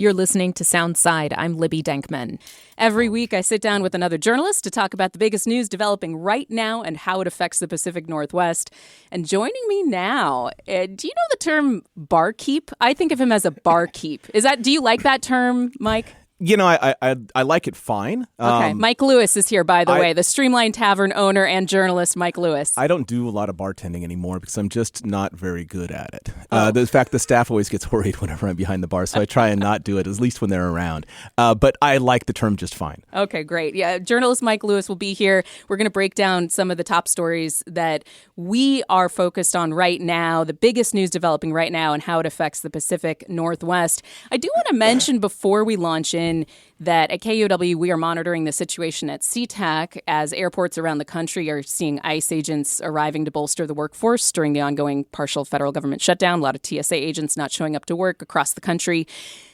You're listening to Soundside. I'm Libby Denkman. Every week, I sit down with another journalist to talk about the biggest news developing right now and how it affects the Pacific Northwest. And joining me now, do you know the term barkeep? I think of him as a barkeep. Do you like that term, Mike? You know, I like it fine. Okay. Mike Lewis is here, by the way, the Streamline Tavern owner and journalist, Mike Lewis. I don't do a lot of bartending anymore because I'm just not very good at it. In fact, the staff always gets worried whenever I'm behind the bar, so I try and not do it, at least when they're around. But I like the term just fine. Okay, great. Yeah, journalist Mike Lewis will be here. We're going to break down some of the top stories that we are focused on right now, the biggest news developing right now, and how it affects the Pacific Northwest. I do want to mention before we launch in that at KUOW, we are monitoring the situation at SeaTac as airports around the country are seeing ICE agents arriving to bolster the workforce during the ongoing partial federal government shutdown. A lot of TSA agents not showing up to work across the country.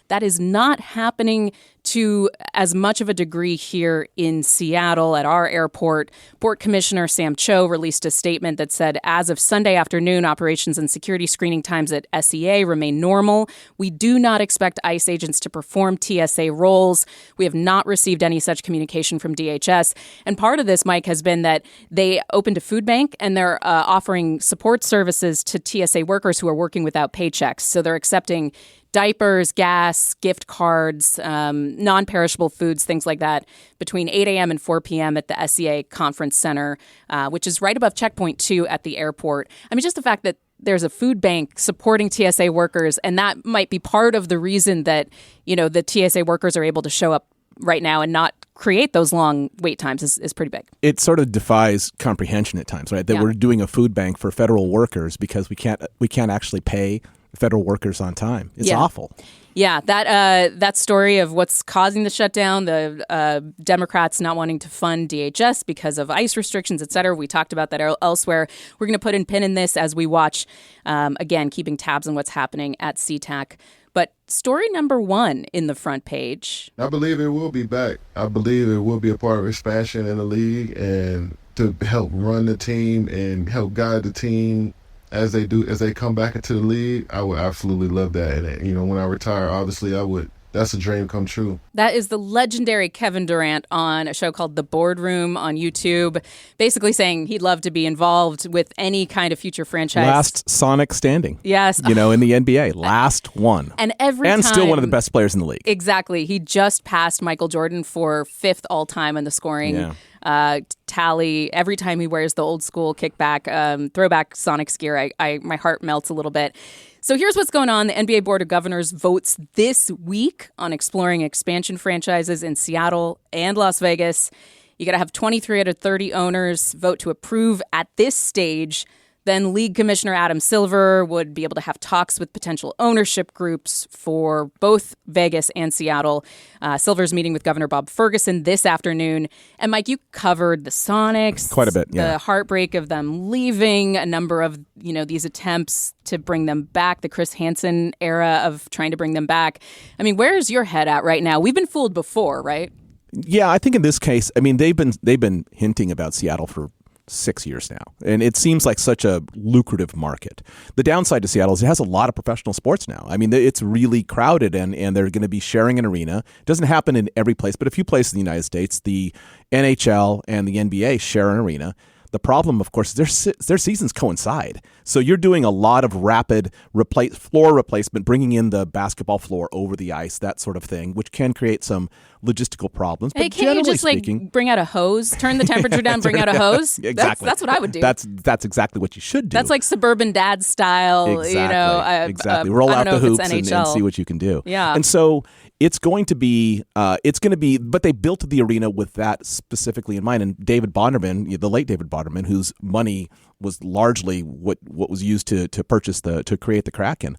That is not happening to as much of a degree here in Seattle at our airport. Port Commissioner Sam Cho released a statement that said, as of Sunday afternoon, operations and security screening times at SEA remain normal. We do not expect ICE agents to perform TSA roles. We have not received any such communication from DHS. And part of this, Mike, has been that they opened a food bank and they're offering support services to TSA workers who are working without paychecks. So they're accepting diapers, gas, gift cards, non-perishable foods, things like that, between 8 a.m. and 4 p.m. at the SEA Conference Center, which is right above Checkpoint 2 at the airport. I mean, just the fact that there's a food bank supporting TSA workers, and that might be part of the reason that, you know, the TSA workers are able to show up right now and not create those long wait times is pretty big. It sort of defies comprehension at times, right? That we're doing a food bank for federal workers because we can't actually pay federal workers on time. It's awful. Yeah, that story of what's causing the shutdown, the Democrats not wanting to fund DHS because of ICE restrictions, et cetera. We talked about that elsewhere. We're going to put a pin in this as we watch, again, keeping tabs on what's happening at SeaTac. But story number one in the front page. I believe it will be back. I believe it will be a part of expansion in the league and to help run the team and help guide the team as they come back into the league. I would absolutely love that. And, you know, when I retire, obviously I would. That's a dream come true. That is the legendary Kevin Durant on a show called The Boardroom on YouTube, basically saying he'd love to be involved with any kind of future franchise. Last Sonic standing. Yes. You know, in the NBA. Last one. And still one of the best players in the league. Exactly. He just passed Michael Jordan for fifth all time in the scoring tally. Every time he wears the old school kickback, throwback Sonics gear, my heart melts a little bit. So here's what's going on. The NBA Board of Governors votes this week on exploring expansion franchises in Seattle and Las Vegas. You got to have 23 out of 30 owners vote to approve at this stage. Then League Commissioner Adam Silver would be able to have talks with potential ownership groups for both Vegas and Seattle. Silver's meeting with Governor Bob Ferguson this afternoon. And Mike, you covered the Sonics. Quite a bit, yeah. The heartbreak of them leaving, a number of, you know, these attempts to bring them back, the Chris Hansen era of trying to bring them back. I mean, where's your head at right now? We've been fooled before, right? Yeah, I think in this case, I mean, they've been hinting about Seattle for 6 years now. And it seems like such a lucrative market. The downside to Seattle is it has a lot of professional sports now. I mean, it's really crowded and they're going to be sharing an arena. It doesn't happen in every place, but a few places in the United States, the NHL and the NBA share an arena. The problem, of course, is their seasons coincide. So you're doing a lot of rapid floor replacement, bringing in the basketball floor over the ice, that sort of thing, which can create some logistical problems. Hey, but can't you just speaking, bring out a hose, turn the temperature down, bring out a hose? Exactly. That's what I would do. That's exactly what you should do. That's like suburban dad style. Exactly. You know, exactly. Roll out the hoops and see what you can do. Yeah. And so it's going to be, but they built the arena with that specifically in mind. And David Bonderman, the late David Bonderman, whose money was largely what was used to purchase to create the Kraken.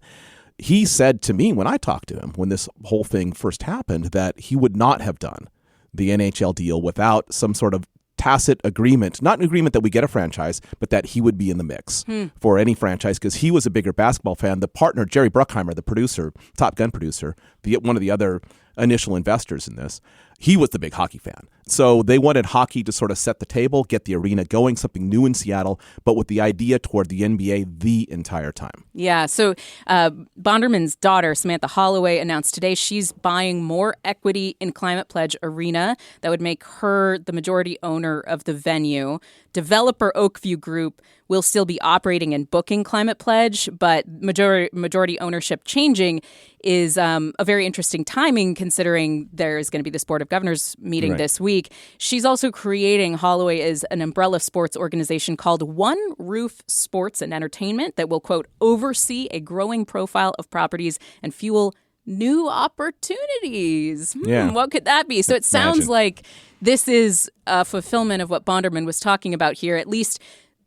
He said to me when I talked to him, when this whole thing first happened, that he would not have done the NHL deal without some sort of tacit agreement, not an agreement that we get a franchise, but that he would be in the mix for any franchise because he was a bigger basketball fan. The partner, Jerry Bruckheimer, the producer, Top Gun producer, one of the other initial investors in this, he was the big hockey fan. So they wanted hockey to sort of set the table, get the arena going, something new in Seattle, but with the idea toward the NBA the entire time. Yeah. So Bonderman's daughter, Samantha Holloway, announced today she's buying more equity in Climate Pledge Arena. That would make her the majority owner of the venue. Developer Oakview Group will still be operating and booking Climate Pledge, but majority ownership changing is a very interesting timing considering there's going to be this Board of Governors meeting this week. She's also creating, Holloway is an umbrella sports organization called One Roof Sports and Entertainment that will, quote, oversee a growing profile of properties and fuel new opportunities. What could that be? So it sounds like this is a fulfillment of what Bonderman was talking about here. At least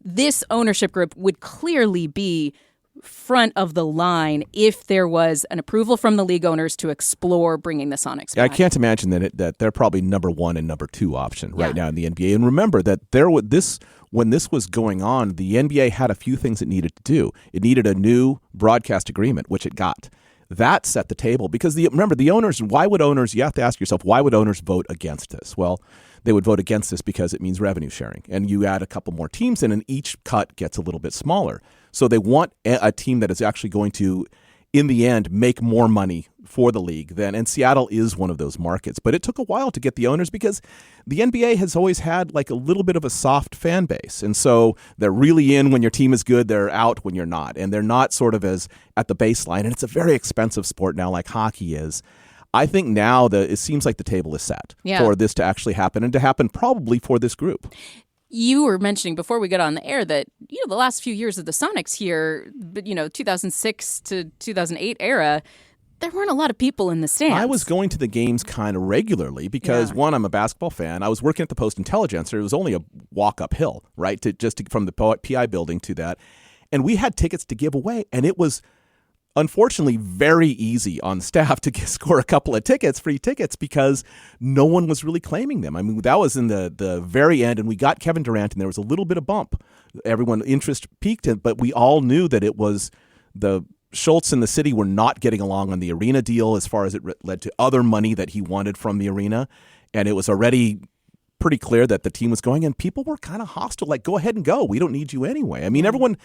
this ownership group would clearly be front of the line if there was an approval from the league owners to explore bringing the Sonics back. I can't imagine that they're probably number one and number two option right now in the NBA. And remember that when this was going on, the NBA had a few things it needed to do. It needed a new broadcast agreement, which it got. That set the table because remember, the owners, you have to ask yourself, why would owners vote against this? Well, they would vote against this because it means revenue sharing. And you add a couple more teams in and each cut gets a little bit smaller. So they want a team that is actually going to, in the end, make more money for the league than, and Seattle is one of those markets. But it took a while to get the owners because the NBA has always had like a little bit of a soft fan base. And so they're really in when your team is good, they're out when you're not. And they're not sort of as at the baseline. And it's a very expensive sport now like hockey is. I think now it seems like the table is set for this to actually happen and to happen probably for this group. You were mentioning before we got on the air that, the last few years of the Sonics here, 2006 to 2008 era, there weren't a lot of people in the stands. I was going to the games kind of regularly because, one, I'm a basketball fan. I was working at the Post-Intelligencer. It was only a walk uphill, right, from the PI building to that. And we had tickets to give away, and it was unfortunately very easy on staff to score a couple of free tickets, because no one was really claiming them. I mean, that was in the very end, and we got Kevin Durant, and there was a little bit of bump. Everyone interest peaked, but we all knew that it was the Schultz and the city were not getting along on the arena deal as far as it led to other money that he wanted from the arena, and it was already pretty clear that the team was going, and people were kind of hostile, like, go ahead and go. We don't need you anyway. I mean, everyone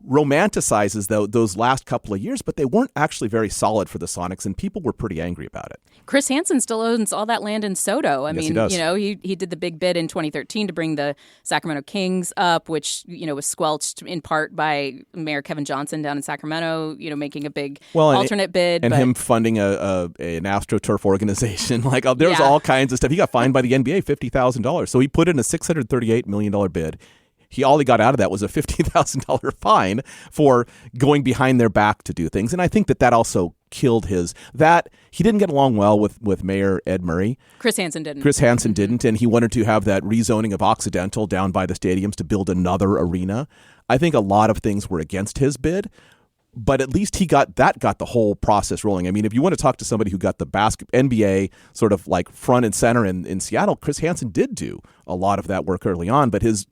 romanticizes those last couple of years, but they weren't actually very solid for the Sonics, and people were pretty angry about it. Chris Hansen still owns all that land in Soto. Yes, he does. He did the big bid in 2013 to bring the Sacramento Kings up, which, was squelched in part by Mayor Kevin Johnson down in Sacramento, making a big alternate bid. And him funding an AstroTurf organization. There's all kinds of stuff. He got fined by the NBA $50,000. So he put in a $638 million bid. All he got out of that was a $50,000 fine for going behind their back to do things. And I think that also killed he didn't get along well with Mayor Ed Murray. Chris Hansen didn't. And he wanted to have that rezoning of Occidental down by the stadiums to build another arena. I think a lot of things were against his bid, but at least he got the whole process rolling. I mean, if you want to talk to somebody who got the NBA sort of like front and center in Seattle, Chris Hansen did do a lot of that work early on, but his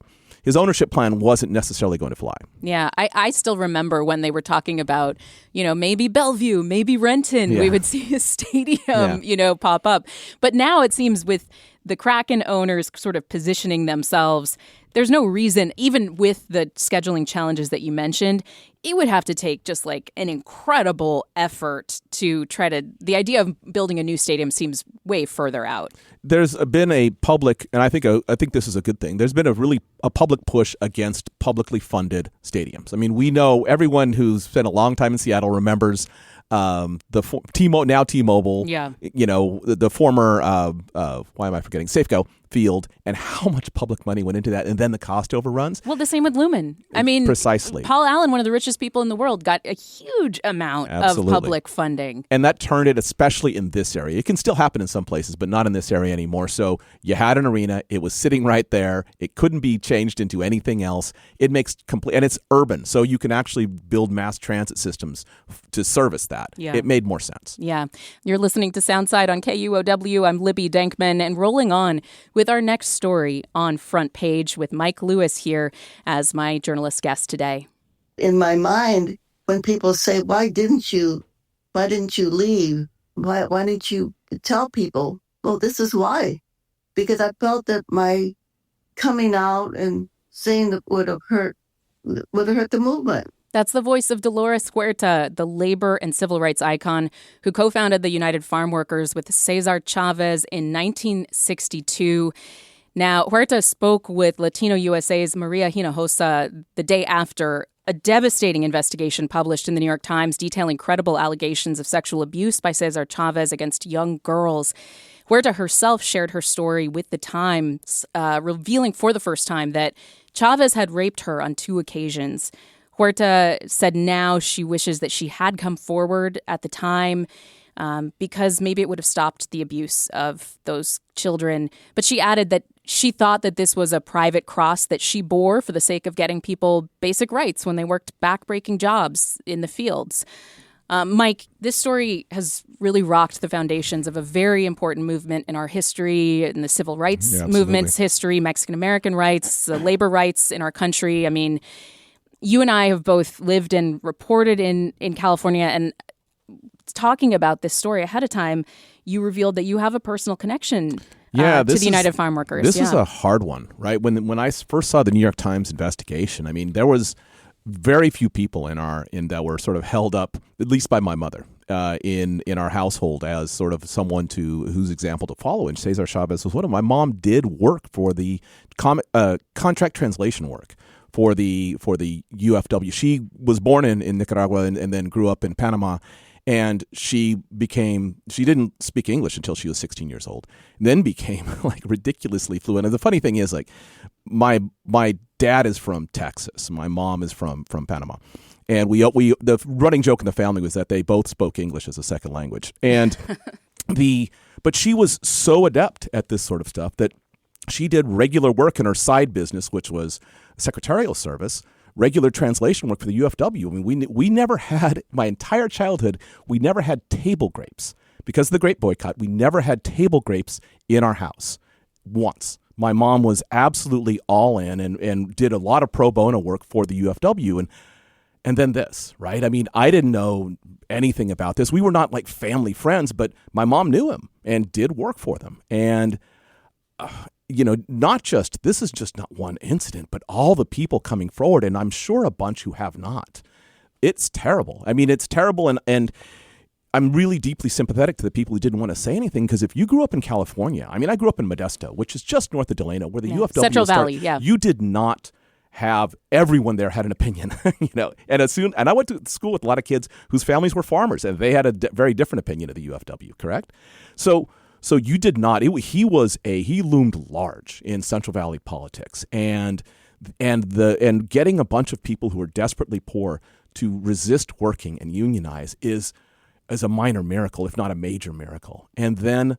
ownership plan wasn't necessarily going to fly. Yeah, I still remember when they were talking about, maybe Bellevue, maybe Renton, we would see a stadium, pop up. But now it seems with the Kraken owners sort of positioning themselves, there's no reason, even with the scheduling challenges that you mentioned, it would have to take just like an incredible effort to try to, the idea of building a new stadium seems way further out. There's been a public, and I think this is a good thing, there's been a public push against publicly funded stadiums. I mean, we know, everyone who's spent a long time in Seattle remembers T-Mobile, the former, why am I forgetting, Safeco Field, and how much public money went into that, and then the cost overruns. Well, the same with Lumen. I mean, precisely. Paul Allen, one of the richest people in the world, got a huge amount of public funding. And that turned it, especially in this area. It can still happen in some places, but not in this area anymore. So you had an arena. It was sitting right there. It couldn't be changed into anything else. It makes complete, and it's urban, so you can actually build mass transit systems to service that. Yeah. It made more sense. Yeah. You're listening to Soundside on KUOW. I'm Libby Dankman, and rolling on with our next story on Front Page with Mike Lewis here as my journalist guest today. In my mind, when people say, why didn't you leave? why didn't you tell people, well, this is why? Because I felt that my coming out and saying that would have hurt the movement. That's the voice of Dolores Huerta, the labor and civil rights icon who co-founded the United Farm Workers with Cesar Chavez in 1962. Now, Huerta spoke with Latino USA's Maria Hinojosa the day after a devastating investigation published in the New York Times detailing credible allegations of sexual abuse by Cesar Chavez against young girls. Huerta herself shared her story with the Times, revealing for the first time that Chavez had raped her on 2 occasions. Huerta said now she wishes that she had come forward at the time because maybe it would have stopped the abuse of those children. But she added that she thought that this was a private cross that she bore for the sake of getting people basic rights when they worked backbreaking jobs in the fields. Mike, this story has really rocked the foundations of a very important movement in our history, in the civil rights movement's history, Mexican-American rights, labor rights in our country. I mean, you and I have both lived and reported in California, and talking about this story ahead of time, you revealed that you have a personal connection to the United Farm Workers. This is a hard one, right? When I first saw the New York Times investigation, I mean, there was very few people in that were sort of held up, at least by my mother, in our household as sort of someone whose example to follow. And Cesar Chavez was one of them. My mom did work for the contract translation work for the UFW. She was born in Nicaragua and then grew up in Panama. And she didn't speak English until she was 16 years old, and then became like ridiculously fluent. And the funny thing is, like, my dad is from Texas, my mom is from Panama, and we the running joke in the family was that they both spoke English as a second language. And but she was so adept at this sort of stuff that she did regular work in her side business, which was secretarial service, regular translation work for the UFW. I mean, we never had, my entire childhood, we never had table grapes. Because of the grape boycott, we never had table grapes in our house once. My mom was absolutely all in and did a lot of pro bono work for the UFW. And then this, right? I mean, I didn't know anything about this. We were not like family friends, but my mom knew him and did work for them. And this is just not one incident, but all the people coming forward, and I'm sure a bunch who have not. It's terrible. I mean, it's terrible, and I'm really deeply sympathetic to the people who didn't want to say anything, because if you grew up in California, I mean, I grew up in Modesto, which is just north of Delano, where the UFW Central Valley, yeah. You did not have everyone there had an opinion, and I went to school with a lot of kids whose families were farmers, and they had a very different opinion of the UFW, correct? So you did not. He loomed large in Central Valley politics, and getting a bunch of people who are desperately poor to resist working and unionize is a minor miracle, if not a major miracle. And then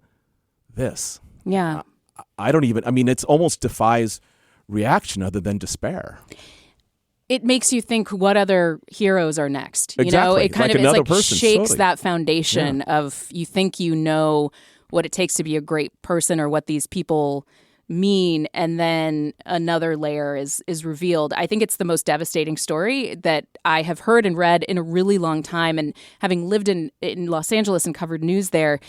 this, it almost defies reaction other than despair. It makes you think what other heroes are next. Exactly. It kind of shakes that foundation of you think you know what it takes to be a great person or what these people mean, and then another layer is revealed. I think it's the most devastating story that I have heard and read in a really long time. And having lived in Los Angeles and covered news there,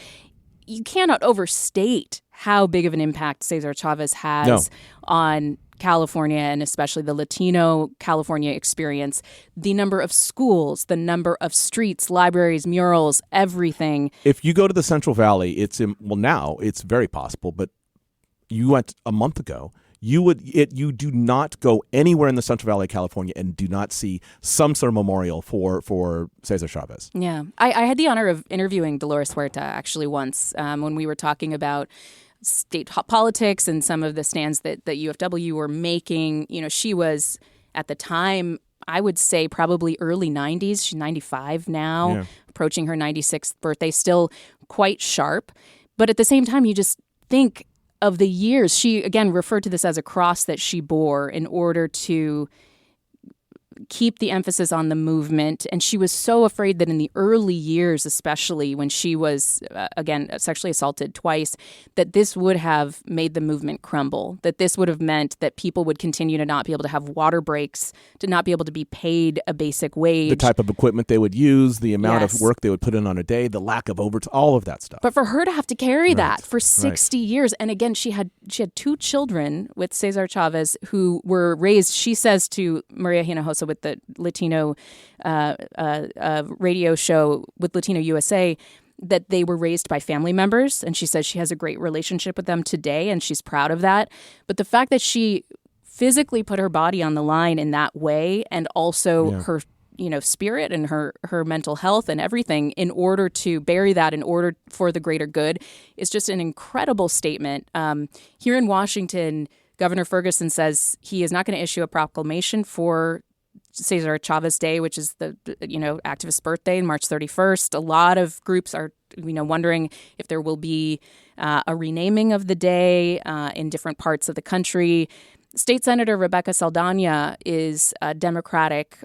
you cannot overstate how big of an impact Cesar Chavez has on California, and especially the Latino California experience. The number of schools, the number of streets, libraries, murals, everything. If you go to the Central Valley, now it's very possible, but you went a month ago, you do not go anywhere in the Central Valley of California and do not see some sort of memorial for Cesar Chavez. Yeah. I had the honor of interviewing Dolores Huerta actually once when we were talking about state politics and some of the stands that UFW were making. She was, at the time, I would say probably early 90s. She's 95 now, approaching her 96th birthday, still quite sharp. But at the same time, you just think of the years. She, again, referred to this as a cross that she bore in order to keep the emphasis on the movement. And she was so afraid that in the early years, especially when she was, again, sexually assaulted twice, that this would have made the movement crumble, that this would have meant that people would continue to not be able to have water breaks, to not be able to be paid a basic wage. The type of equipment they would use, the amount of work they would put in on a day, the lack of overtime, all of that stuff. But for her to have to carry that for 60 years, and again, she had 2 children with Cesar Chavez who were raised, she says to Maria Hinojosa with the Latino radio show with Latino USA, that they were raised by family members. And she says she has a great relationship with them today, and she's proud of that. But the fact that she physically put her body on the line in that way, and also her spirit and her mental health and everything, in order to bury that in order for the greater good, is just an incredible statement. Here in Washington, Governor Ferguson says he is not going to issue a proclamation for Cesar Chavez Day, which is the activist birthday, March 31st. A lot of groups are wondering if there will be a renaming of the day in different parts of the country. State Senator Rebecca Saldana is a Democratic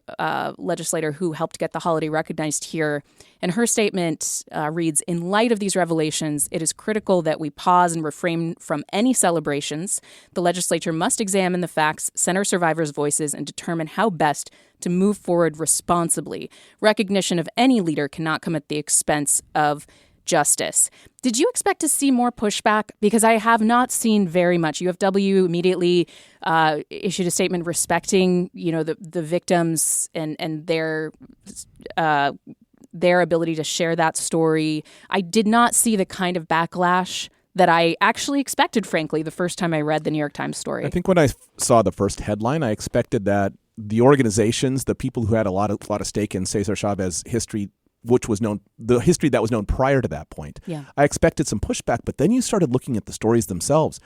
legislator who helped get the holiday recognized here. And her statement reads, "In light of these revelations, it is critical that we pause and refrain from any celebrations. The legislature must examine the facts, center survivors' voices, and determine how best to move forward responsibly. Recognition of any leader cannot come at the expense of justice." Did you expect to see more pushback? Because I have not seen very much. UFW immediately issued a statement respecting, the victims and their ability to share that story. I did not see the kind of backlash that I actually expected, frankly, the first time I read the New York Times story. I think when I saw the first headline, I expected that the organizations, the people who had a lot of stake in Cesar Chavez history, which was known, the history that was known prior to that point. Yeah. I expected some pushback, but then you started looking at the stories themselves.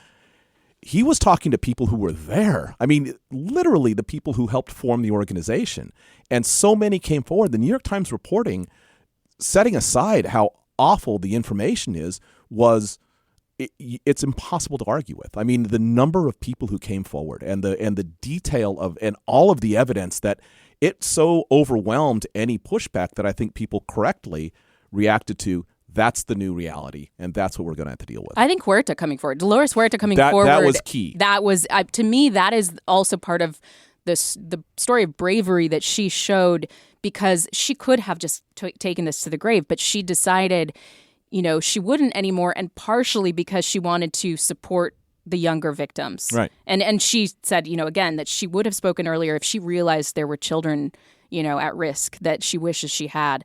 He was talking to people who were there. I mean, literally the people who helped form the organization. And so many came forward. The New York Times reporting, setting aside how awful the information is, it's impossible to argue with. I mean, the number of people who came forward and the detail of and all of the evidence that it so overwhelmed any pushback that I think people correctly reacted to. That's the new reality, and that's what we're going to have to deal with. I think Huerta coming forward, Dolores Huerta coming forward. That was key. That was, to me, that is also part of the story of bravery that she showed, because she could have just taken this to the grave, but she decided, she wouldn't anymore, and partially because she wanted to support the younger victims. Right. And she said, again, that she would have spoken earlier if she realized there were children, at risk that she wishes she had.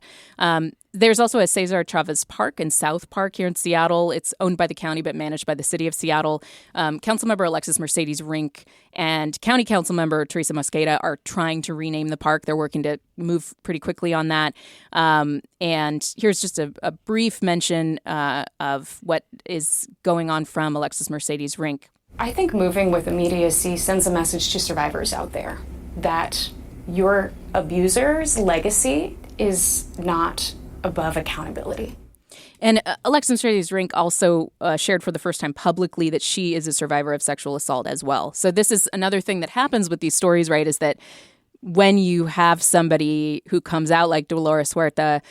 There's also a Cesar Chavez Park in South Park here in Seattle. It's owned by the county but managed by the city of Seattle. Councilmember Alexis Mercedes Rink and County Councilmember Teresa Mosqueda are trying to rename the park. They're working to move pretty quickly on that. And here's just a brief mention of what is going on from Alexis Mercedes Rink. I think moving with immediacy sends a message to survivors out there that your abuser's legacy is not above accountability. And Alexis Mercedes Rink also shared for the first time publicly that she is a survivor of sexual assault as well. So this is another thing that happens with these stories, right, is that when you have somebody who comes out like Dolores Huerta,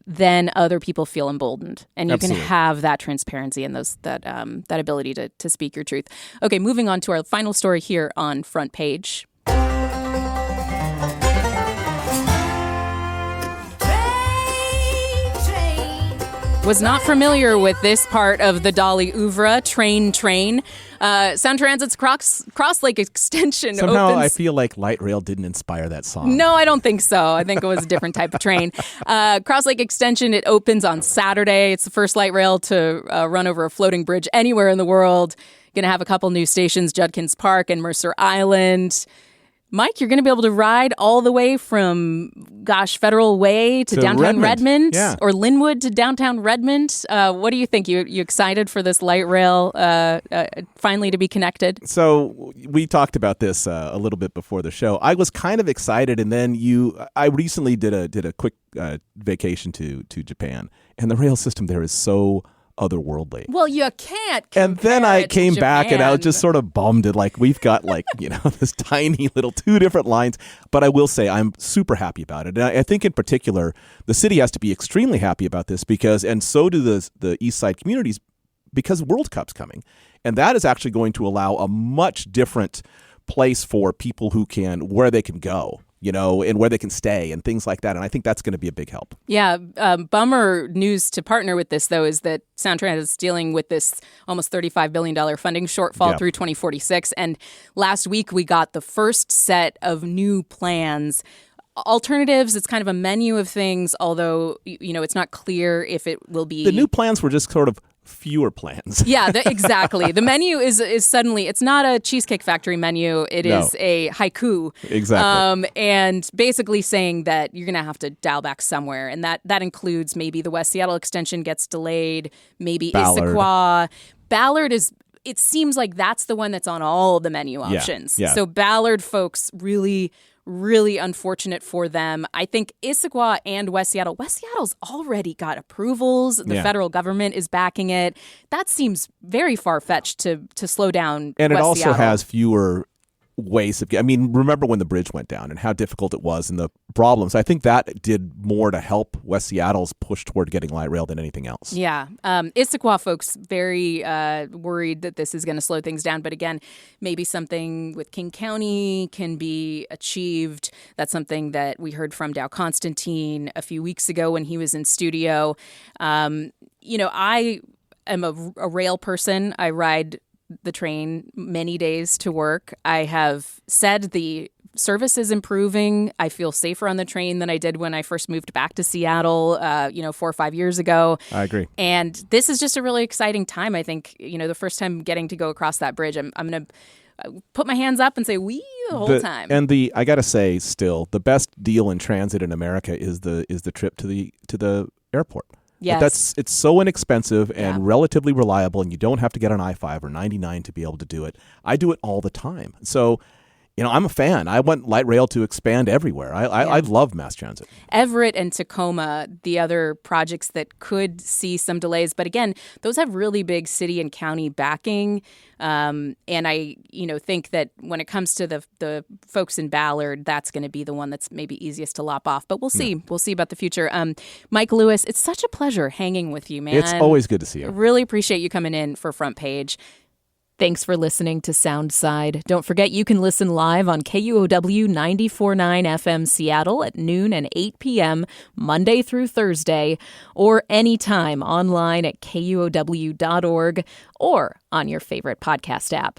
then other people feel emboldened, and you Absolutely. can have that transparency and that ability to speak your truth. Okay, moving on to our final story here on Front Page. Was not familiar with this part of the Dolly oeuvre, train. Sound Transit's Cross Lake Extension Somehow opens. I feel like Light Rail didn't inspire that song. No, I don't think so. I think it was a different type of train. Cross Lake Extension, it opens on Saturday. It's the first light rail to run over a floating bridge anywhere in the world. Going to have a couple new stations, Judkins Park and Mercer Island. Mike, you're going to be able to ride all the way from, Federal Way to downtown Redmond, yeah. or Linwood to downtown Redmond. What do you think? You excited for this light rail finally to be connected? So we talked about this a little bit before the show. I was kind of excited, and then I recently did a quick vacation to Japan, and the rail system there is so otherworldly. Well, you can't. And then I compare it to came back and I was Japan. just sort of bummed at like, we've got like, this tiny little 2 different lines. But I will say I'm super happy about it. And I think in particular, the city has to be extremely happy about this because, and so do the East Side communities, because World Cup's coming. And that is actually going to allow a much different place for people where they can go, and where they can stay and things like that. And I think that's going to be a big help. Yeah. Bummer news to partner with this, though, is that Sound Transit is dealing with this almost $35 billion funding shortfall through 2046. And last week, we got the first set of new plans. Alternatives, it's kind of a menu of things, although, it's not clear if it will be... The new plans were just sort of fewer plans. Yeah, exactly. The menu is suddenly, it's not a Cheesecake Factory menu. It is a haiku. Exactly. And basically saying that you're going to have to dial back somewhere. And that includes maybe the West Seattle extension gets delayed, maybe Ballard. Issaquah. Ballard is... It seems like that's the one that's on all the menu options. Yeah. So Ballard folks really unfortunate for them. I think Issaquah and West Seattle's already got approvals. The federal government is backing it. That seems very far-fetched to slow down And West it also Seattle. has fewer ways of... remember when the bridge went down and how difficult it was and the problems. I think that did more to help West Seattle's push toward getting light rail than anything else. Yeah. Issaquah folks very worried that this is going to slow things down. But again, maybe something with King County can be achieved. That's something that we heard from Dow Constantine a few weeks ago when he was in studio. I am a rail person. I ride the train many days to work. I have said the service is improving. I feel safer on the train than I did when I first moved back to Seattle, 4 or 5 years ago. I agree. And this is just a really exciting time. I think, the first time getting to go across that bridge, I'm going to put my hands up and say "we" the whole time. And I got to say, still, the best deal in transit in America is the trip to the airport. Yes. It's so inexpensive and relatively reliable, and you don't have to get on I-5 or 99 to be able to do it. I do it all the time. So, I'm a fan. I want light rail to expand everywhere. I love mass transit. Everett and Tacoma, the other projects that could see some delays. But again, those have really big city and county backing. And I, think that when it comes to the folks in Ballard, that's going to be the one that's maybe easiest to lop off. But we'll see. Yeah. We'll see about the future. Mike Lewis, it's such a pleasure hanging with you, man. It's always good to see you. Really appreciate you coming in for Front Page. Thanks for listening to Soundside. Don't forget you can listen live on KUOW 94.9 FM Seattle at noon and 8 p.m. Monday through Thursday, or anytime online at KUOW.org or on your favorite podcast app.